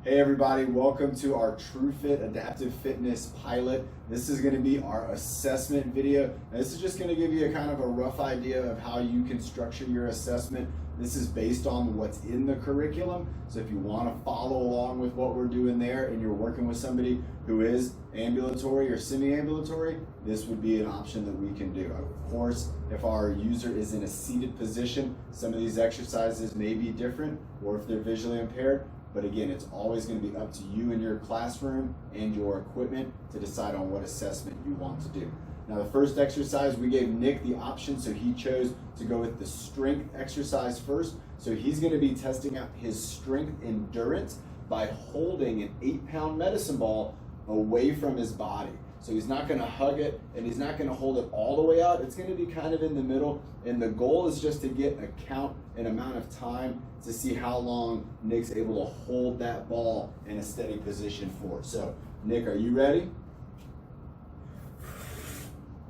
Hey everybody, welcome to our TruFit Adaptive Fitness Pilot. This is going to be our assessment video. And this is just going to give you a kind of a rough idea of how you can structure your assessment. This is based on what's in the curriculum. So if you want to follow along with what we're doing there and you're working with somebody who is ambulatory or semi-ambulatory, this would be an option that we can do. Of course, if our user is in a seated position, some of these exercises may be different, or if they're visually impaired. But again, it's always going to be up to you and your classroom and your equipment to decide on what assessment you want to do. Now, the first exercise, we gave Nick the option, so he chose to go with the strength exercise first. So he's going to be testing out his strength endurance by holding an 8-pound medicine ball away from his body. So he's not going to hug it and he's not going to hold it all the way out. It's going to be kind of in the middle. And the goal is just to get a count and amount of time to see how long Nick's able to hold that ball in a steady position for. So, Nick, are you ready?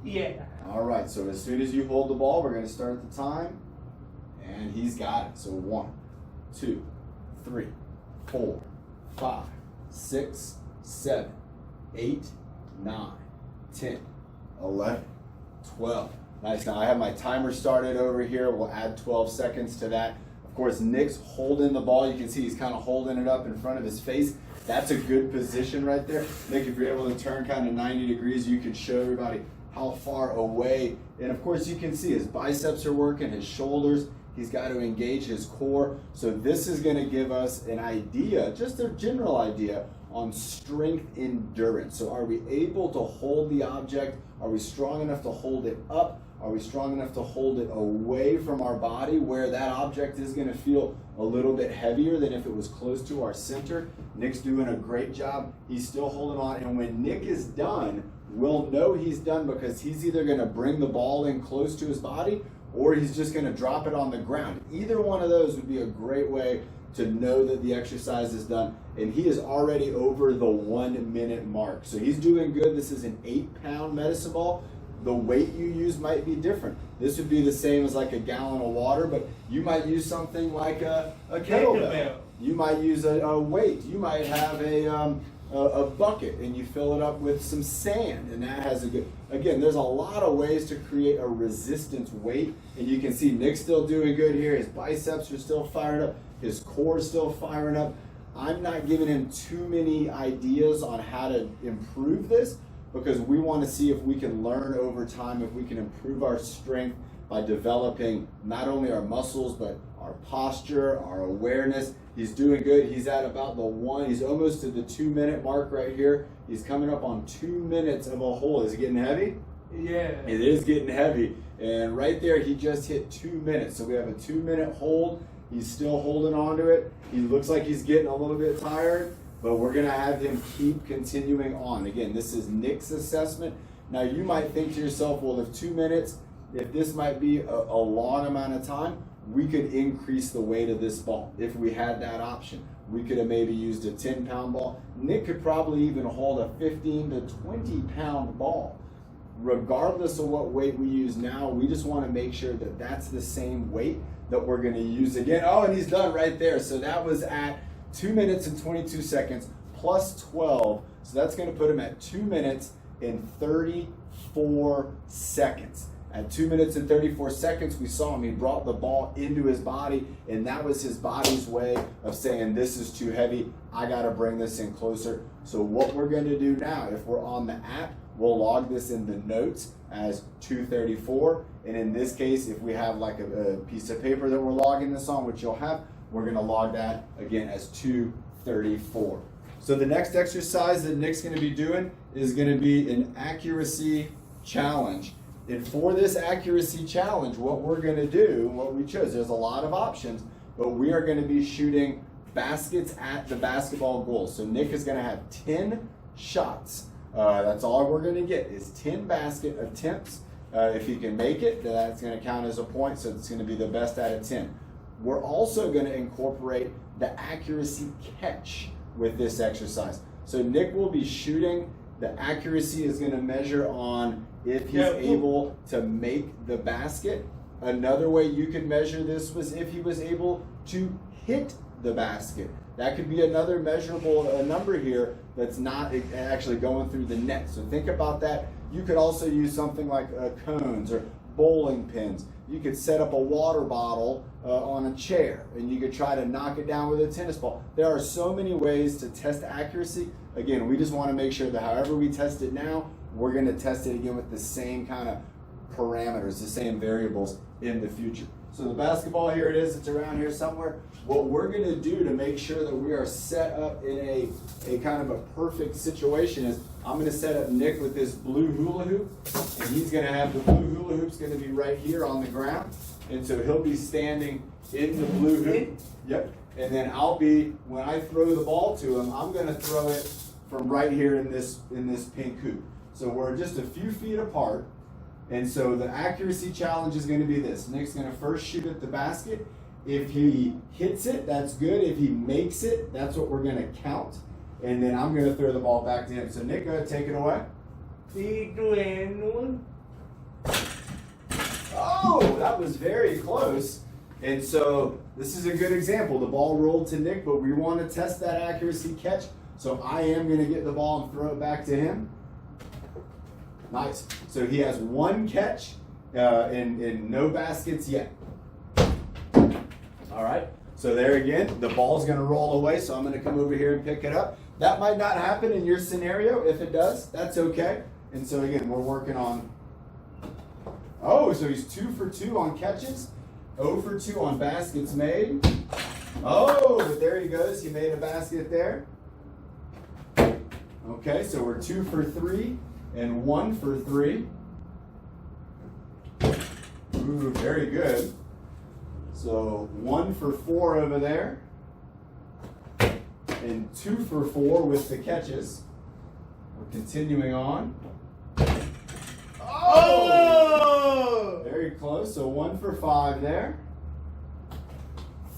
Yeah. All right, so as soon as you hold the ball, we're going to start the time. And he's got it. So 1, 2, 3, 4, 5, 6, 7, 8, 9, 10, 11, 12. Nice. Now I have my timer started over here. We'll add 12 seconds to that. Of course, Nick's holding the ball. You can see he's kind of holding it up in front of his face. That's a good position right there. Nick, if you're able to turn kind of 90 degrees, you can show everybody how far away. And of course, you can see his biceps are working, his shoulders. He's got to engage his core. So this is going to give us an idea, just a general idea, on strength endurance. So are we able to hold the object? Are we strong enough to hold it up? Are we strong enough to hold it away from our body where that object is going to feel a little bit heavier than if it was close to our center? Nick's doing a great job. He's still holding on. And when Nick is done, we'll know he's done because he's either going to bring the ball in close to his body or he's just going to drop it on the ground. Either one of those would be a great way to know that the exercise is done. And he is already over the 1 minute mark. So he's doing good. This is an 8-pound medicine ball. The weight you use might be different. This would be the same as like a gallon of water, but you might use something like a kettlebell. You might use a weight. You might have a bucket and you fill it up with some sand, and that has a good, again, there's a lot of ways to create a resistance weight. And you can see Nick's still doing good here. His biceps are still fired up. His core is still firing up. I'm not giving him too many ideas on how to improve this because we want to see if we can learn over time, if we can improve our strength by developing not only our muscles, but our posture, our awareness. He's doing good. He's at about he's almost to the 2 minute mark right here. He's coming up on 2 minutes of a hold. Is it getting heavy? Yeah. It is getting heavy. And right there, he just hit 2 minutes. So we have a 2 minute hold. He's still holding on to it. He looks like he's getting a little bit tired, but we're going to have him keep continuing on. Again, this is Nick's assessment. Now, you might think to yourself, well, if 2 minutes, if this might be a long amount of time, we could increase the weight of this ball if we had that option. We could have maybe used a 10-pound ball. Nick could probably even hold a 15 to 20-pound ball. Regardless of what weight we use now, we just want to make sure that that's the same weight that we're going to use again. Oh, and he's done right there. So that was at 2 minutes and 22 seconds plus 12. So that's going to put him at 2 minutes and 34 seconds. At 2 minutes and 34 seconds, we saw him. He brought the ball into his body, and that was his body's way of saying, this is too heavy. I got to bring this in closer. So what we're going to do now, if we're on the app, we'll log this in the notes as 234. And in this case, if we have like a piece of paper that we're logging this on, which you'll have, we're going to log that again as 234. So the next exercise that Nick's going to be doing is going to be an accuracy challenge. And for this accuracy challenge, what we're going to do, what we chose, there's a lot of options, but we are going to be shooting baskets at the basketball goal. So Nick is going to have 10 shots. That's all we're going to get is 10 basket attempts. If he can make it, that's going to count as a point, so it's going to be the best out of 10. We're also going to incorporate the accuracy catch with this exercise. So Nick will be shooting. The accuracy is going to measure on if he's able to make the basket. Another way you can measure this was if he was able to hit the basket. That could be another measurable number here that's not actually going through the net. So think about that. You could also use something like cones or bowling pins. You could set up a water bottle on a chair, and you could try to knock it down with a tennis ball. There are so many ways to test accuracy. Again, we just want to make sure that however we test it now, we're going to test it again with the same kind of parameters, the same variables in the future. So the basketball, here it is, it's around here somewhere. What we're going to do to make sure that we are set up in a kind of a perfect situation is I'm going to set up Nick with this blue hula hoop, and he's going to have the blue hula hoop's going to be right here on the ground, and so he'll be standing in the blue hoop. Yep. And then I'll be, when I throw the ball to him, I'm going to throw it from right here in this pink hoop. So we're just a few feet apart, and so the accuracy challenge is going to be this. Nick's going to first shoot at the basket. If he hits it, that's good. If he makes it, that's what we're going to count. And then I'm going to throw the ball back to him. So Nick, go ahead, take it away. 3, 2, and 1. Oh, that was very close. And so this is a good example. The ball rolled to Nick, but we want to test that accuracy catch. So I am going to get the ball and throw it back to him. Nice. So he has one catch and no baskets yet. All right. So there again, the ball's going to roll away, so I'm going to come over here and pick it up. That might not happen in your scenario. If it does, that's okay. And so again, we're working on, oh, so he's 2 for 2 on catches, 0 for 2 on baskets made. Oh, but there he goes. He made a basket there. Okay, so we're 2 for 3 and 1 for 3. Ooh, very good. So 1 for 4 over there, and 2 for 4 with the catches. We're continuing on. Oh! Very close. So 1 for 5 there.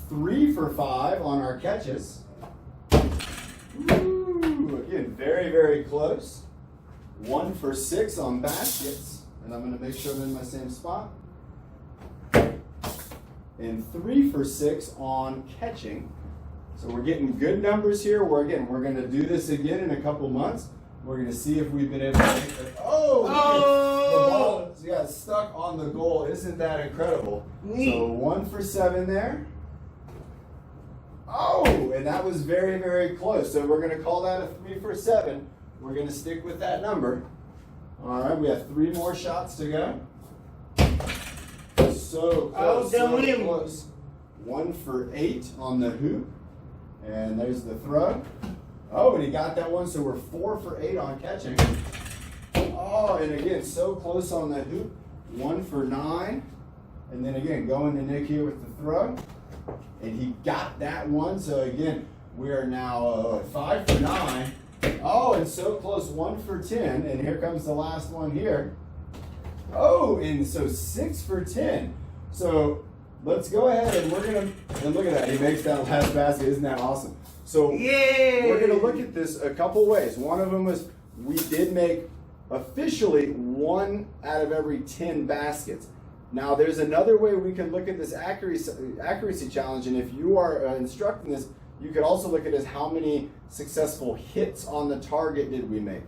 3 for 5 on our catches. Ooh, again, very, very close. 1 for 6 on baskets, and I'm going to make sure I'm in my same spot. And 3 for 6 on catching. So we're getting good numbers here. We're going to do this again in a couple months. We're going to see if we've been able to make it. Oh! The ball got stuck on the goal. Isn't that incredible? So 1 for 7 there. Oh! And that was very, very close. So we're going to call that a 3 for 7. We're going to stick with that number. All right, we have 3 more shots to go. So close, so close. 1 for 8 on the hoop. And there's the throw. Oh, and he got that one, so we're 4 for 8 on catching. Oh, and again, so close on the hoop. 1 for 9. And then again, going to Nick here with the throw. And he got that one, so again, we are now 5 for 9. Oh, and so close, 1 for 10. And here comes the last one here. Oh, and so 6 for 10. So let's go ahead and we're going to, and look at that, he makes that last basket. Isn't that awesome? So we're going to look at this a couple ways. One of them was we did make officially 1 out of every 10 baskets. Now there's another way we can look at this accuracy challenge, and if you are instructing this, you could also look at it as how many successful hits on the target did we make.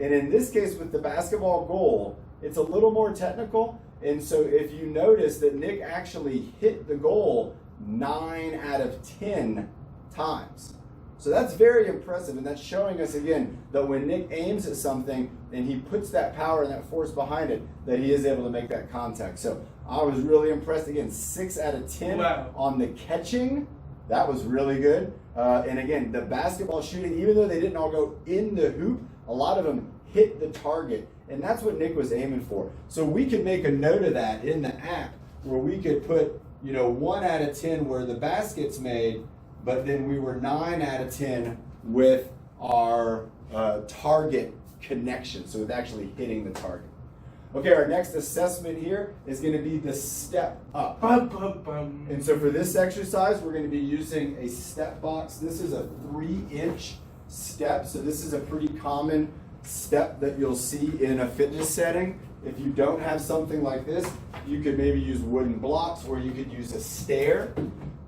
And in this case with the basketball goal, it's a little more technical, and so if you notice that Nick actually hit the goal 9 out of 10 times. So that's very impressive, and that's showing us again that when Nick aims at something and he puts that power and that force behind it, that he is able to make that contact. So I was really impressed. Again, 6 out of 10 on the catching. That was really good. And again, the basketball shooting, even though they didn't all go in the hoop, a lot of them hit the target. And that's what Nick was aiming for. So we could make a note of that in the app where we could put, 1 out of 10 where the basket's made, but then we were 9 out of 10 with our target connection. So with actually hitting the target. Okay, our next assessment here is going to be the step up. And so for this exercise, we're going to be using a step box. This is a 3-inch step. So this is a pretty common step that you'll see in a fitness setting. If you don't have something like this, you could maybe use wooden blocks, or you could use a stair.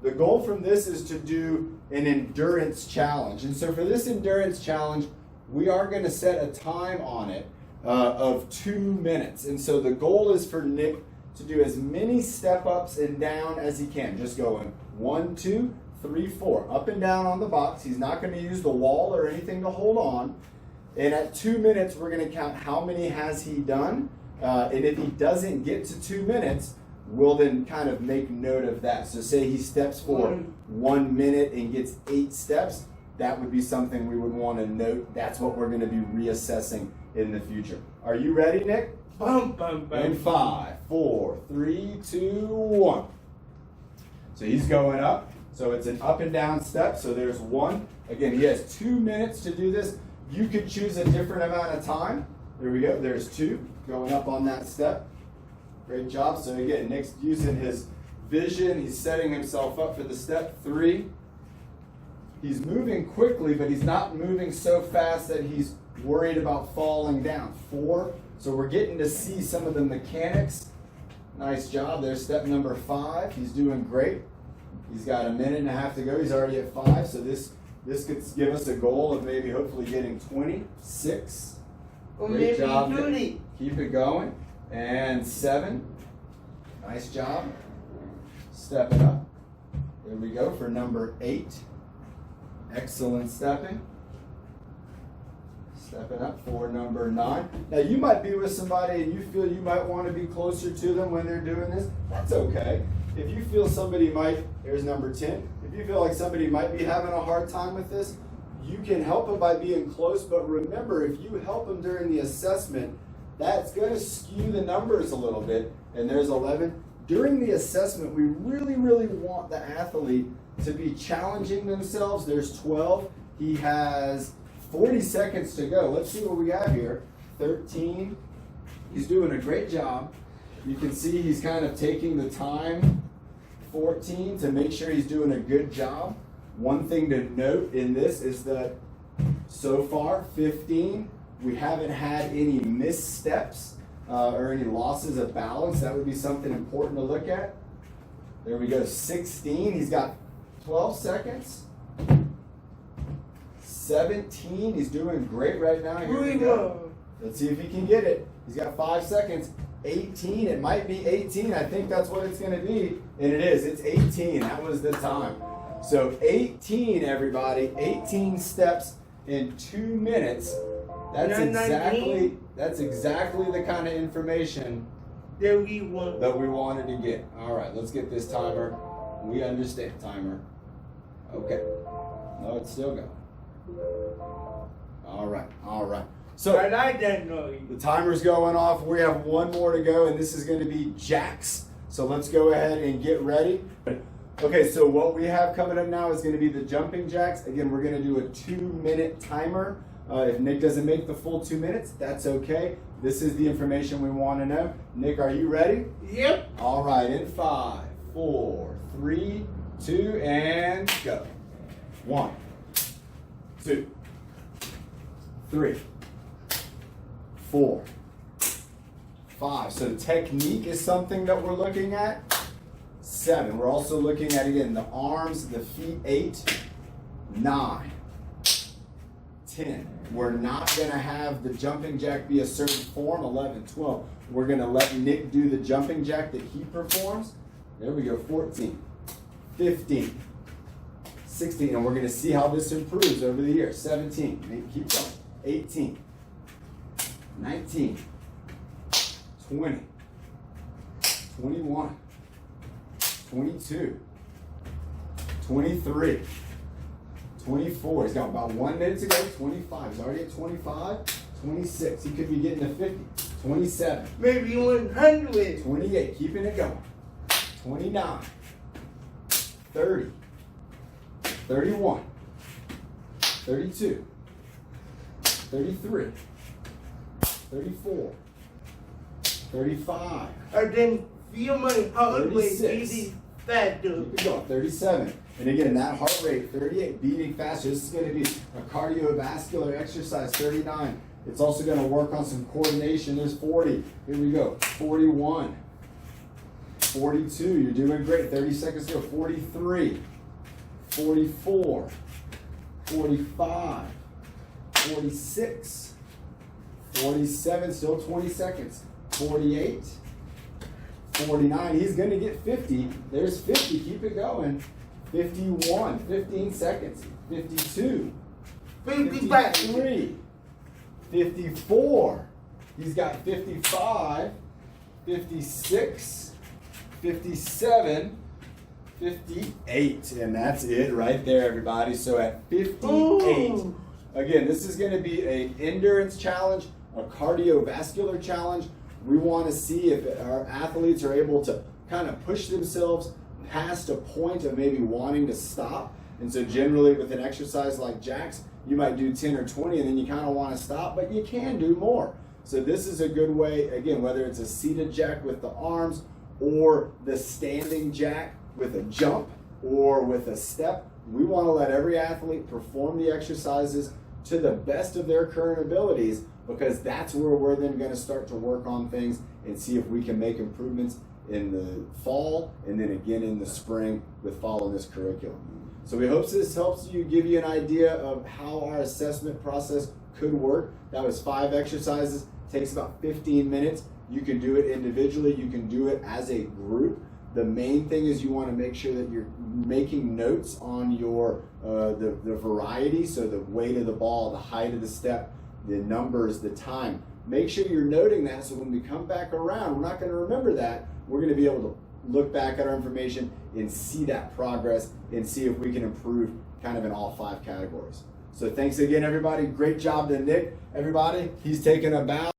the goal from this is to do an endurance challenge. And so for this endurance challenge, we are going to set a time on it of 2 minutes. And so the goal is for Nick to do as many step ups and down as he can. Just going 1, 2, 3, 4. Up and down on the box. He's not going to use the wall or anything to hold on. And at 2 minutes, we're going to count how many has he done. And if he doesn't get to 2 minutes, we'll then kind of make note of that. So say he steps for 1 minute and gets 8 steps. That would be something we would want to note. That's what we're going to be reassessing in the future. Are you ready, Nick? In 5, 4, 3, 2, 1. So he's going up. So it's an up and down step. So there's 1. Again, he has 2 minutes to do this. You could choose a different amount of time. There we go. There's 2 going up on that step. Great job. So again, Nick's using his vision. He's setting himself up for the step. 3. He's moving quickly, but he's not moving so fast that he's worried about falling down. 4. So we're getting to see some of the mechanics. Nice job. There's step number 5. He's doing great. He's got a minute and a half to go. He's already at 5. So this could give us a goal of maybe hopefully getting 20. 6. Great job. Keep it going. And 7. Nice job. Stepping up. There we go for number 8. Excellent stepping. Stepping up for number 9. Now you might be with somebody and you feel you might want to be closer to them when they're doing this. That's okay. If you feel somebody might, here's number 10. If you feel like somebody might be having a hard time with this, you can help them by being close. But remember, if you help them during the assessment, that's going to skew the numbers a little bit. And there's 11. During the assessment, we really, really want the athlete to be challenging themselves. There's 12. He has 40 seconds to go. Let's see what we got here. 13. He's doing a great job. You can see he's kind of taking the time. 14 to make sure he's doing a good job. One thing to note in this is that so far, 15, we haven't had any missteps or any losses of balance. That would be something important to look at. There we go. 16. He's got 12 seconds. 17. He's doing great right now. Here we go. Let's see if he can get it. He's got 5 seconds. 18. It might be 18. I think that's what it's going to be. And it is. It's 18. That was the time. So 18, everybody. 18 steps in 2 minutes. That's exactly the kind of information that we wanted to get. All right, let's get this timer. We understand timer. Okay. No, it's still going. All right. So the timer's going off. We have 1 more to go, and this is going to be jacks. So let's go ahead and get ready. Okay, so what we have coming up now is going to be the jumping jacks. Again, we're going to do a 2-minute timer. If Nick doesn't make the full 2 minutes, that's okay. This is the information we want to know. Nick, are you ready? Yep. All right, in 5, 4, 3, 2, and go. 1, 2, 3, 4, 5. So technique is something that we're looking at. 7. We're also looking at, again, the arms, the feet. 8, 9, 10. We're not going to have the jumping jack be a certain form. 11, 12. We're going to let Nick do the jumping jack that he performs. There we go. 14, 15, 16. And we're going to see how this improves over the year. 17. Keep going. 18, 19, 20, 21, 22, 23, 24. He's got about 1 minute to go. 25. He's already at 25. 26. He could be getting to 50. 27. Maybe 100. 28. Keeping it going. 29. 30. 31. 32. 33. 34. 35. I didn't feel my heart rate 36. beating faster. Keep it going. 37. And again, that heart rate, 38, beating faster. This is going to be a cardiovascular exercise. 39. It's also going to work on some coordination. There's 40. Here we go. 41. 42, you're doing great. 30 seconds to go. 43, 44, 45, 46, 47, still 20 seconds. 48, 49, he's gonna get 50. There's 50, keep it going. 51, 15 seconds. 52, 53, 54, he's got 55, 56, 57, 58, and that's it right there, everybody. So at 58, Ooh. again, this is gonna be an endurance challenge, a cardiovascular challenge. We wanna see if our athletes are able to kind of push themselves past a point of maybe wanting to stop. And so generally with an exercise like jacks, you might do 10 or 20 and then you kind of want to stop, but you can do more. So this is a good way, again, whether it's a seated jack with the arms or the standing jack with a jump or with a step, we want to let every athlete perform the exercises to the best of their current abilities, because that's where we're then going to start to work on things and see if we can make improvements in the fall and then again in the spring with following this curriculum. So we hope this helps you, give you an idea of how our assessment process could work. That was 5 exercises, takes about 15 minutes. You can do it individually, you can do it as a group. The main thing is you want to make sure that you're making notes on your the variety, so the weight of the ball, the height of the step, the numbers, the time. Make sure you're noting that so when we come back around, we're not going to remember that. We're going to be able to look back at our information and see that progress and see if we can improve kind of in all 5 categories. So thanks again, everybody. Great job to Nick. Everybody, he's taking a bow.